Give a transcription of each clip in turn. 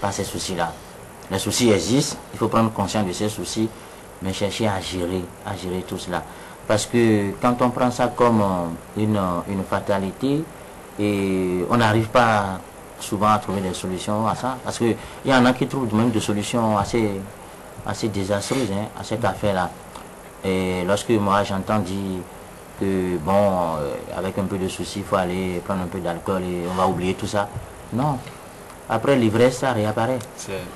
par ces soucis-là. Les soucis existent, il faut prendre conscience de ces soucis, mais chercher à gérer tout cela. Parce que quand on prend ça comme une fatalité, et on n'arrive pas souvent à trouver des solutions à ça, parce qu'il y en a qui trouvent même des solutions assez désastreuses à cette affaire-là. Et lorsque moi j'entends dire que bon, avec un peu de soucis, il faut aller prendre un peu d'alcool et on va oublier tout ça. Non. Après l'ivresse, ça réapparaît.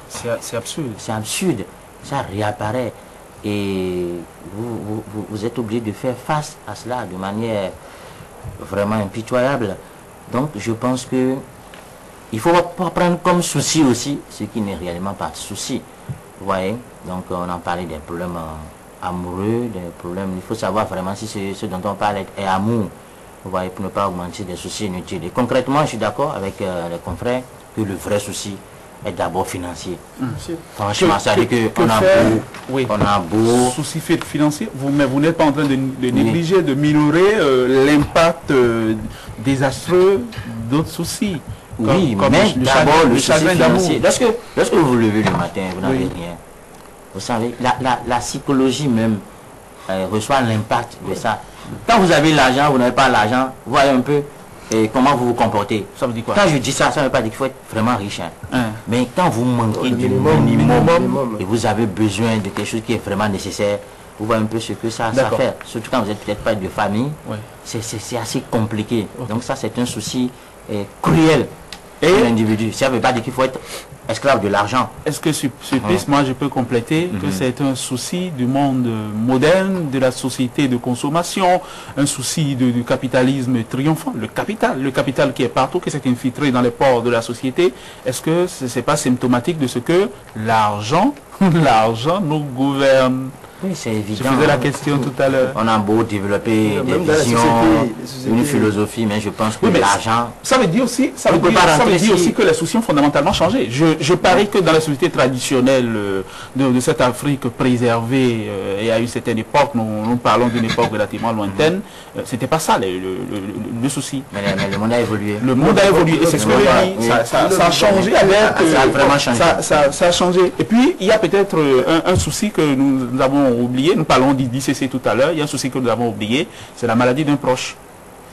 C'est absurde. C'est absurde. Ça réapparaît. Et vous êtes obligé de faire face à cela de manière vraiment impitoyable. Donc je pense que il faut pas prendre comme souci aussi ce qui n'est réellement pas de souci. Vous voyez? Donc on en parlait des problèmes amoureux, des problèmes. Il faut savoir vraiment si ce dont on parle est amour. Vous voyez, pour ne pas augmenter des soucis inutiles. Et concrètement, je suis d'accord avec les confrères que le vrai souci est d'abord financier. Franchement, ça veut dire qu'on a beau... Souci fait financier, mais vous n'êtes pas en train de négliger, de minorer l'impact désastreux d'autres soucis. Oui, mais d'abord le souci financier. Lorsque vous vous levez le matin, vous n'avez rien. Vous savez, la psychologie même reçoit l'impact de ça. Quand vous avez l'argent, vous n'avez pas l'argent, vous voyez un peu comment vous vous comportez. Ça veut dire quoi? Quand je dis ça, ça ne veut pas dire qu'il faut être vraiment riche. Mais quand vous manquez du minimum et vous avez besoin de quelque chose qui est vraiment nécessaire, vous voyez un peu ce que ça fait. Surtout quand vous n'êtes peut-être pas de famille, c'est assez compliqué. Donc ça, c'est un souci cruel. Et l'individu, ça ne veut pas dire qu'il faut être esclave de l'argent. Est-ce que sur piste, moi je peux compléter que c'est un souci du monde moderne, de la société de consommation, un souci du capitalisme triomphant, le capital qui est partout, qui s'est infiltré dans les pores de la société. Est-ce que ce n'est pas symptomatique de ce que l'argent nous gouverne? Oui, c'est évident. Je faisais la question tout à l'heure. On a beau développer des visions, une philosophie, mais je pense que l'argent... Ça veut dire aussi, que les soucis ont fondamentalement changé. Je parie que dans la société traditionnelle de cette Afrique préservée, et à une certaine époque, nous parlons d'une époque relativement lointaine, c'était pas ça le souci. Mais le monde a évolué. Le monde a évolué, et c'est ce que je dis. Ça a changé avec... Ça a vraiment changé. Ça a changé. Et puis, il y a peut-être un souci que nous avons oublié, nous parlons d'ICC tout à l'heure, il y a un souci que nous avons oublié, c'est la maladie d'un proche.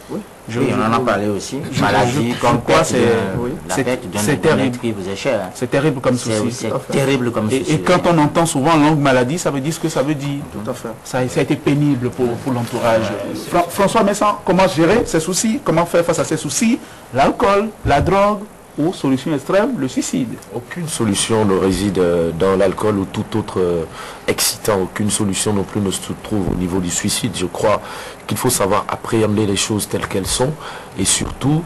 Oui, on en a parlé aussi. Maladie comme quoi c'est terrible qui vous est cher. C'est terrible comme souci. C'est terrible comme souci. Et quand on entend souvent longue maladie, ça veut dire ce que ça veut dire. Tout à fait. Ça a été pénible pour l'entourage. François Messan, comment gérer ces soucis? Comment faire face à ces soucis? L'alcool, la drogue, ou solution extrême, le suicide. Aucune solution ne réside dans l'alcool ou tout autre excitant. Aucune solution non plus ne se trouve au niveau du suicide. Je crois qu'il faut savoir appréhender les choses telles qu'elles sont et surtout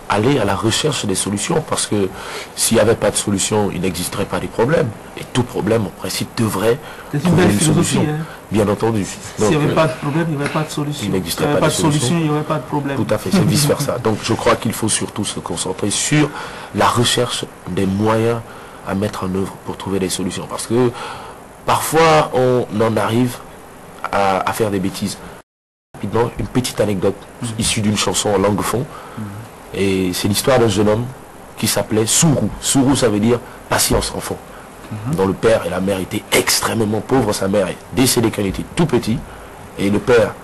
aller à la recherche des solutions, parce que s'il n'y avait pas de solution, il n'existerait pas de problème. Et tout problème, en principe, devrait trouver une solution. Bien entendu. S'il n'y avait pas de problème, il n'y avait pas de solution. Il n'existerait pas de solution, il n'y aurait pas de problème. Tout à fait, c'est vice-versa. Donc je crois qu'il faut surtout se concentrer sur la recherche des moyens à mettre en œuvre pour trouver des solutions. Parce que parfois, on en arrive à faire des bêtises. Rapidement, une petite anecdote issue d'une chanson en langue fond. Et c'est l'histoire d'un jeune homme qui s'appelait Sourou. Sourou, ça veut dire patience enfant. Dont le père et la mère étaient extrêmement pauvres. Sa mère est décédée quand il était tout petit. Et le père,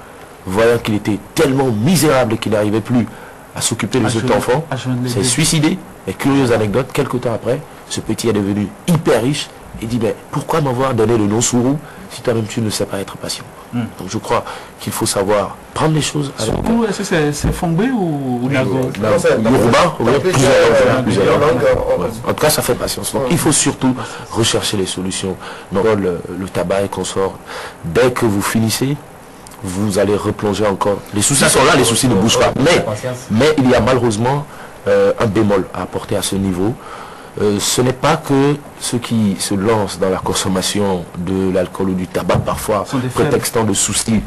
voyant qu'il était tellement misérable qu'il n'arrivait plus à s'occuper de cet enfant, s'est suicidé. Et curieuse anecdote, quelques temps après, ce petit est devenu hyper riche et dit, mais pourquoi m'avoir donné le nom Sourou si toi-même tu ne sais pas être patient? Donc je crois qu'il faut savoir prendre les choses avec... Sourou, est-ce que c'est Fongbe ou Nago? Yoruba, plusieurs langues. En tout cas, ça fait patience. Donc il faut surtout rechercher les solutions. Donc le tabac et consort, dès que vous finissez, vous allez replonger encore. Les soucis sont là, les soucis ne bougent pas. Mais il y a malheureusement un bémol à apporter à ce niveau. Ce n'est pas que ceux qui se lancent dans la consommation de l'alcool ou du tabac, parfois prétextant de soucis,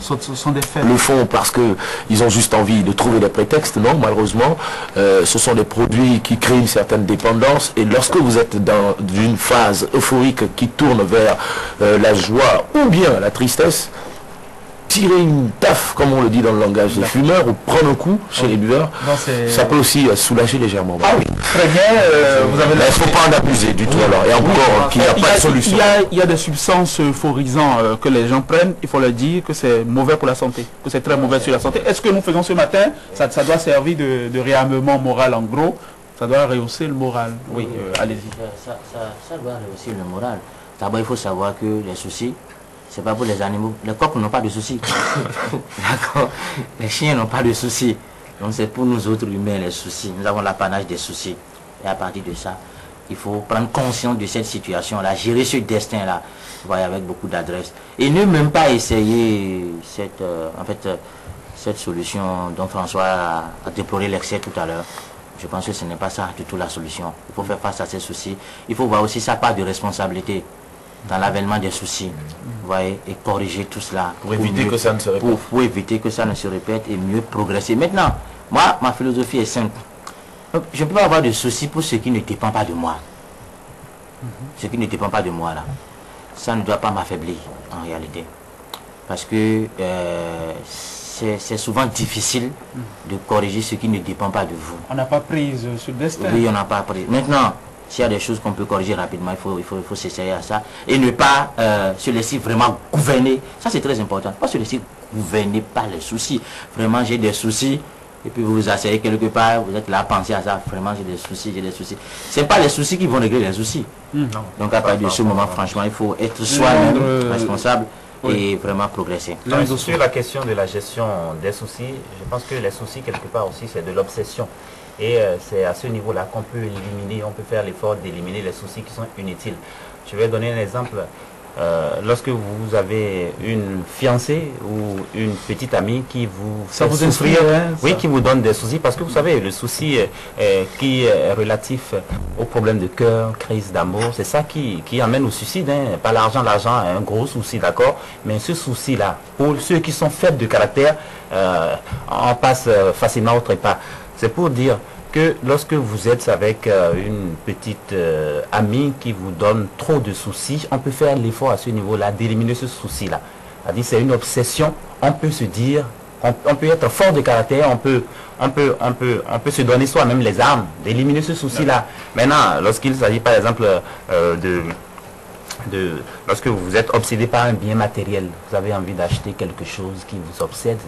le font parce qu'ils ont juste envie de trouver des prétextes. Non, malheureusement, ce sont des produits qui créent une certaine dépendance. Et lorsque vous êtes dans une phase euphorique qui tourne vers la joie ou bien la tristesse, tirer une taf, comme on le dit dans le langage des fumeurs, ou prendre un coup chez les buveurs, ça peut aussi soulager légèrement. Ah oui, très bien. Vous avez il ne faut pas en abuser du tout alors. Et encore, qu'il n'y a pas de solution. Il y a des substances euphorisantes que les gens prennent, il faut leur dire que c'est mauvais pour la santé, que c'est très mauvais sur la santé. Est-ce que nous faisons ce matin, ça doit servir de réarmement moral en gros, ça doit rehausser le moral. Oui, allez-y. Ça doit rehausser le moral. D'abord, il faut savoir que les soucis, c'est pas pour les animaux. Les coqs n'ont pas de soucis. D'accord. Les chiens n'ont pas de soucis. Donc c'est pour nous autres humains les soucis. Nous avons l'apanage des soucis. Et à partir de ça, il faut prendre conscience de cette situation-là, gérer ce destin-là, avec beaucoup d'adresse. Et ne même pas essayer cette solution dont François a déploré l'excès tout à l'heure. Je pense que ce n'est pas ça du tout la solution. Il faut faire face à ces soucis. Il faut voir aussi sa part de responsabilité dans l'avènement des soucis, vous voyez, et corriger tout cela. Pour éviter que ça ne se répète. Pour éviter que ça ne se répète et mieux progresser. Maintenant, moi, ma philosophie est simple. Je ne peux pas avoir de soucis pour ce qui ne dépend pas de moi. Ce qui ne dépend pas de moi, là. Ça ne doit pas m'affaiblir, en réalité. Parce que c'est souvent difficile de corriger ce qui ne dépend pas de vous. On n'a pas prise sur le destin. Oui, on n'a pas pris. Maintenant, s'il y a des choses qu'on peut corriger rapidement, il faut s'essayer à ça. Et ne pas se laisser vraiment gouverner. Ça, c'est très important. Pas se laisser gouverner par les soucis. Vraiment, j'ai des soucis. Et puis vous vous asseyez quelque part, vous êtes là, pensez à ça. Vraiment, j'ai des soucis, j'ai des soucis. Ce n'est pas les soucis qui vont régler les soucis. Donc, à partir de ce moment, franchement, il faut être soi-même responsable. Et vraiment progresser. Sur la question de la gestion des soucis, je pense que les soucis, quelque part aussi, c'est de l'obsession. Et c'est à ce niveau-là qu'on peut éliminer, on peut faire l'effort d'éliminer les soucis qui sont inutiles. Je vais donner un exemple. Lorsque vous avez une fiancée ou une petite amie qui vous fait souffrir, oui, qui vous donne des soucis, parce que vous savez, le souci qui est relatif au problème de cœur, crise d'amour, c'est ça qui amène au suicide, hein. Pas l'argent, l'argent est un gros souci, d'accord, mais ce souci-là, pour ceux qui sont faibles de caractère, on passe facilement au trépas. C'est pour dire que lorsque vous êtes avec une petite amie qui vous donne trop de soucis, on peut faire l'effort à ce niveau-là d'éliminer ce souci-là. C'est-à-dire c'est une obsession, on peut se dire, on peut être fort de caractère, on peut se donner soi-même les armes d'éliminer ce souci-là. Maintenant, lorsqu'il s'agit par exemple lorsque vous êtes obsédé par un bien matériel, vous avez envie d'acheter quelque chose qui vous obsède,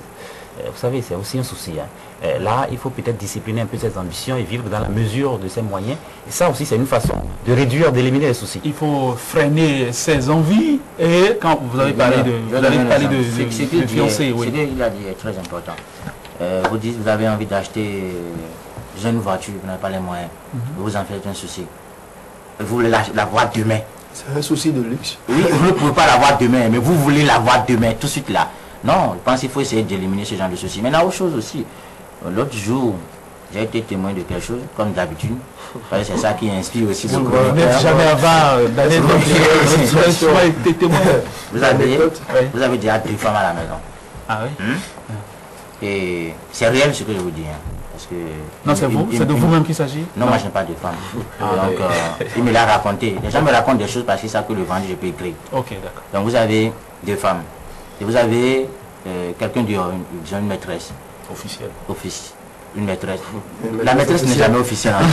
vous savez, c'est aussi un souci. Hein. Là, il faut peut-être discipliner un peu ses ambitions et vivre dans la mesure de ses moyens. Et ça aussi, c'est une façon de réduire, d'éliminer les soucis. Il faut freiner ses envies. Et quand vous avez parlé de fiancé, oui. Ce qu'il a dit est très important. Vous dites, vous avez envie d'acheter une voiture, vous n'avez pas les moyens. Vous en faites un souci. Vous voulez l'avoir demain. C'est un souci de luxe. Oui, vous ne pouvez pas l'avoir demain, mais vous voulez l'avoir demain, tout de suite là. Non, je pense qu'il faut essayer d'éliminer ce genre de soucis. Maintenant, autre chose aussi. L'autre jour, j'ai été témoin de quelque chose, comme d'habitude. C'est ça qui inspire aussi beaucoup. Vous n'êtes jamais avant d'aller été témoin. Vous avez déjà 2 femmes à la maison. Ah oui. Et c'est réel ce que je vous dis. Hein, parce que non, c'est vous, c'est de vous-même qu'il s'agit. Non, moi je n'ai pas de femme. Donc, il me l'a raconté. Les gens me racontent des choses parce que c'est ça que le vendredi je peux écrire. Ok, d'accord. Donc vous avez 2 femmes. Et vous avez quelqu'un une maîtresse. Officielle. Une maîtresse. La maîtresse n'est jamais officielle. Hein.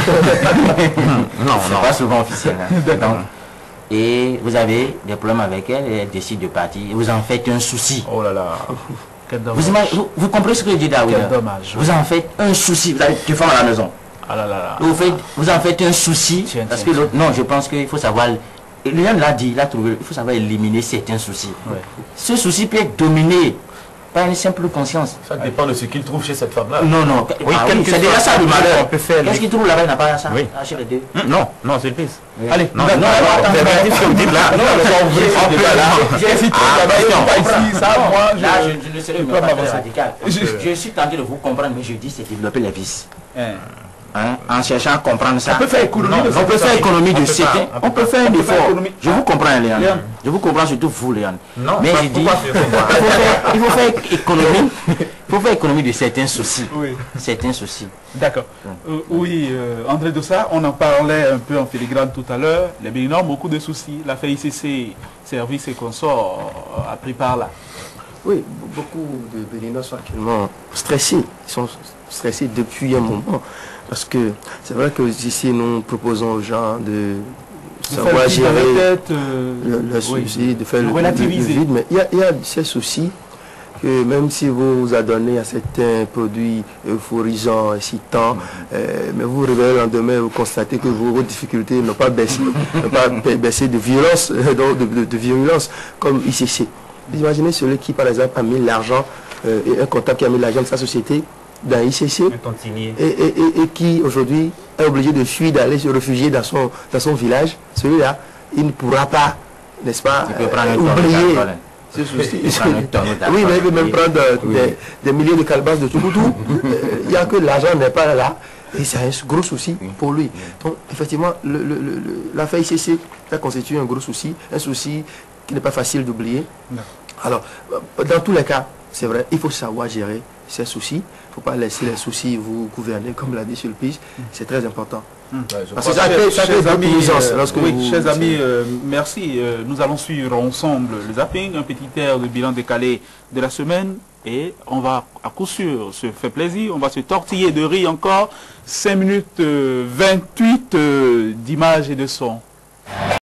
Non, pas souvent officielle. Hein. Donc, et vous avez des problèmes avec elle et elle décide de partir. Et vous en faites un souci. Oh là là. Vous comprenez ce que je dis là? Quel dommage. Vous en faites un souci. Vous avez 2 femmes à la maison. Ah là là. Vous en faites un souci. Parce que l'autre, non, je pense qu'il faut savoir. Léon l'a dit, il a trouvé, il faut savoir éliminer certains soucis. Ouais. Ce souci peut être dominé par une simple conscience. Ça dépend de ce qu'il trouve chez cette femme-là. Non, non. Oui, c'est déjà ça le malheur. Qu'est-ce qu'il trouve là-bas, il n'a pas ça chez les deux. Non, non, c'est le pire. Allez, non, je ne serai pas radical. Je suis tenté de vous comprendre, mais je dis c'est développer les vices. Hein, en cherchant à comprendre ça. On peut faire économie on peut faire économie de certains. On peut faire un effort. Je vous comprends, Léon. Je vous comprends surtout vous, Léon. Mais je dis, il faut faire économie. Il faut faire économie de certains soucis. Oui. Certains soucis. D'accord. Oui, André Dossard, on en parlait un peu en filigrane tout à l'heure. Les Béninois ont beaucoup de soucis. L'affaire ICC, Service et Consorts, a pris par là. Oui, beaucoup de Béninois sont actuellement stressés. Ils sont stressés depuis un moment. Parce que c'est vrai que ici, nous proposons aux gens de savoir gérer le souci, de faire le vide. Mais il y a ces soucis que même si vous adonnez à certains produits euphorisants, excitants, mais vous vous réveillez le lendemain, vous constatez que vos difficultés n'ont pas baissé, de violence, de virulence comme ICC. Vous imaginez celui qui, par exemple, a mis l'argent, et un comptable qui a mis l'argent de sa société dans ICC, et qui aujourd'hui est obligé de fuir, d'aller se réfugier dans son village. Celui-là, il ne pourra pas, n'est-ce pas, oublier ce souci. Oui, mais il peut même prendre des milliers de calebasses de tout. Il n'y a que l'argent n'est pas là. Et c'est un gros souci pour lui. Donc, effectivement, l'affaire ICC, ça constitue un gros souci, un souci qui n'est pas facile d'oublier. Alors, dans tous les cas, c'est vrai, il faut savoir gérer ces soucis. Il ne faut pas laisser les soucis vous gouverner, comme l'a dit Sulpice. C'est très important. Parce que ça fait beaucoup de nuisance. Chers amis, merci. Nous allons suivre ensemble le zapping, un petit air de bilan décalé de la semaine. Et on va à coup sûr se faire plaisir. On va se tortiller de rire encore. 5 minutes 28 d'images et de sons.